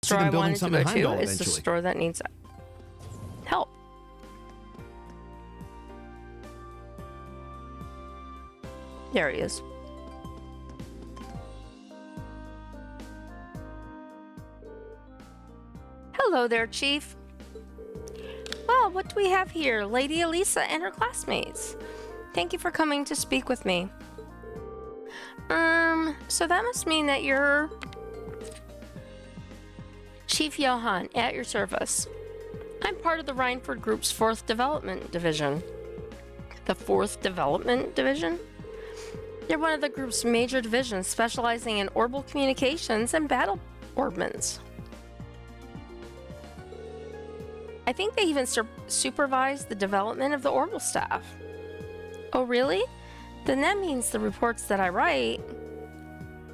store I wanted to go to is the store that needs help. There he is. Hello there, Chief. Well, what do we have here? Lady Elisa and her classmates. Thank you for coming to speak with me. So that must mean that you're Chief Johan, at your service. I'm part of the Rhineford Group's 4th Development Division. The 4th Development Division? They're one of the group's major divisions specializing in Orbal communications and battle orbments. I think they even supervise the development of the Orbal staff. Oh, really? Then that means the reports that I write...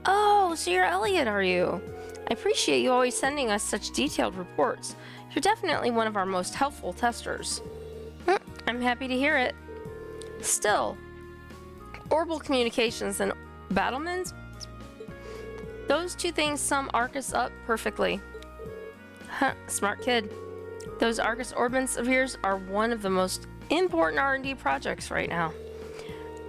Oh, so you're Elliot, are you? I appreciate you always sending us such detailed reports. You're definitely one of our most helpful testers. I'm happy to hear it. Still, Orbal communications and battlements? Those two things sum Arcus up perfectly. Smart kid. Those Arcus orbments of yours are one of the most important R&D projects right now.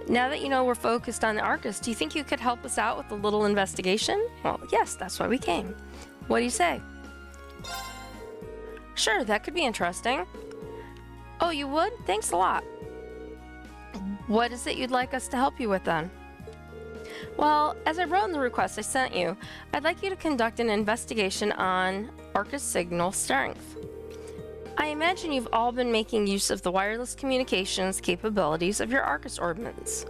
Now that you know we're focused on the Arcus, do you think you could help us out with a little investigation? Well, yes, that's why we came. What do you say? Sure, that could be interesting. Oh, you would? Thanks a lot. What is it you'd like us to help you with then? Well, as I wrote in the request I sent you, I'd like you to conduct an investigation on Arcus signal strength. I imagine you've all been making use of the wireless communications capabilities of your Arcus orbments.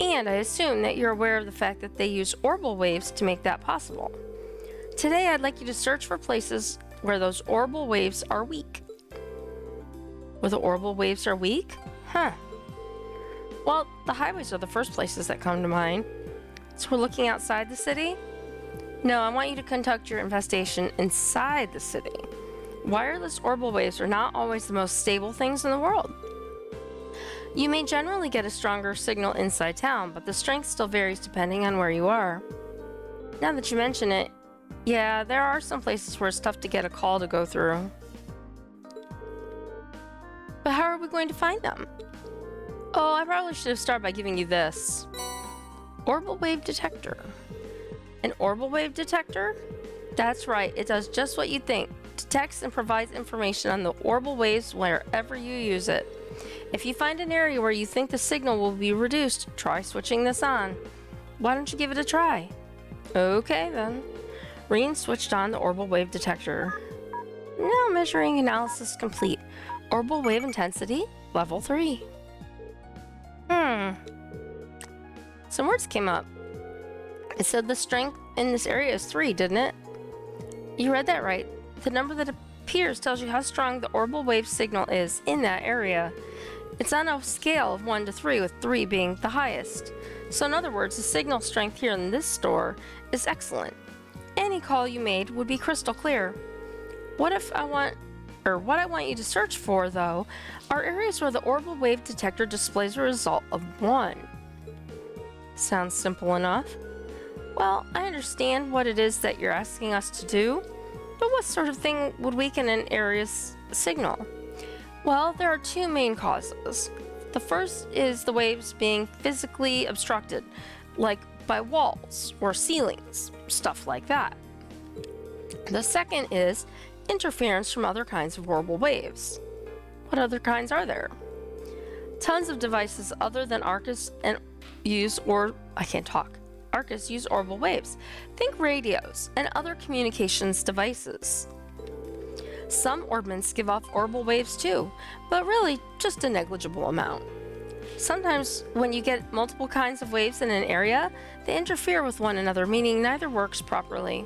And I assume that you're aware of the fact that they use Orbal waves to make that possible. Today I'd like you to search for places where those Orbal waves are weak. Where the Orbal waves are weak? Well, the highways are the first places that come to mind. So we're looking outside the city? No, I want you to conduct your investigation inside the city. Wireless Orbal waves are not always the most stable things in the world. You may generally get a stronger signal inside town, but the strength still varies depending on where you are. Now that you mention it, yeah, there are some places where it's tough to get a call to go through. But how are we going to find them? Oh, I probably should have started by giving you this. Orbal wave detector. An Orbal wave detector? That's right, it does just what you think. Detects and provides information on the Orbal waves wherever you use it. If you find an area where you think the signal will be reduced, try switching this on. Why don't you give it a try? Okay then. Reen switched on the Orbal wave detector. Now measuring analysis complete. Orbal wave intensity, level 3. Some words came up. It said the strength in this area is 3, didn't it? You read that right. The number that appears tells you how strong the Orbal wave signal is in that area. It's on a scale of 1 to 3, with 3 being the highest. So in other words, the signal strength here in this store is excellent. Any call you made would be crystal clear. What I want you to search for, though, are areas where the Orbal wave detector displays a result of 1. Sounds simple enough. Well, I understand what it is that you're asking us to do, but what sort of thing would weaken an area's signal? Well, there are 2 main causes. The first is the waves being physically obstructed, like by walls or ceilings, stuff like that. The second is interference from other kinds of Orbal waves. What other kinds are there? Tons of devices other than Arcus use Orbal waves. Think radios and other communications devices. Some orbments give off Orbal waves too, but really just a negligible amount. Sometimes when you get multiple kinds of waves in an area, they interfere with one another, meaning neither works properly.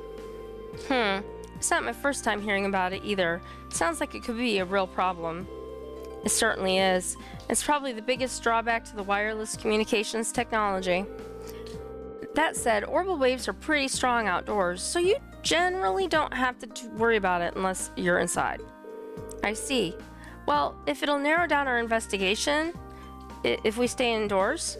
It's not my first time hearing about it either. It sounds like it could be a real problem. It certainly is. It's probably the biggest drawback to the wireless communications technology. That said, Orbal waves are pretty strong outdoors, so you generally don't have to worry about it unless you're inside. I see. Well, if it'll narrow down our investigation, if we stay indoors,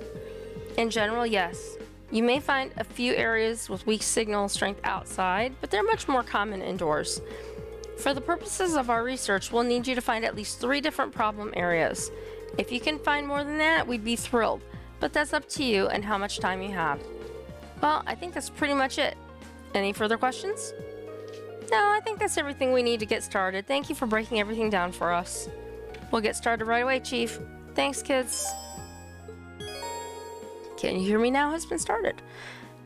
in general, yes. You may find a few areas with weak signal strength outside, but they're much more common indoors. For the purposes of our research, we'll need you to find at least 3 different problem areas. If you can find more than that, we'd be thrilled, but that's up to you and how much time you have. Well, I think that's pretty much it. Any further questions? No, I think that's everything we need to get started. Thank you for breaking everything down for us. We'll get started right away, Chief. Thanks, kids. Can you hear me now? Has been started.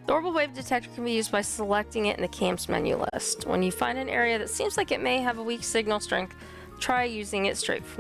The orbital wave detector can be used by selecting it in the CAMS menu list. When you find an area that seems like it may have a weak signal strength, try using it straight from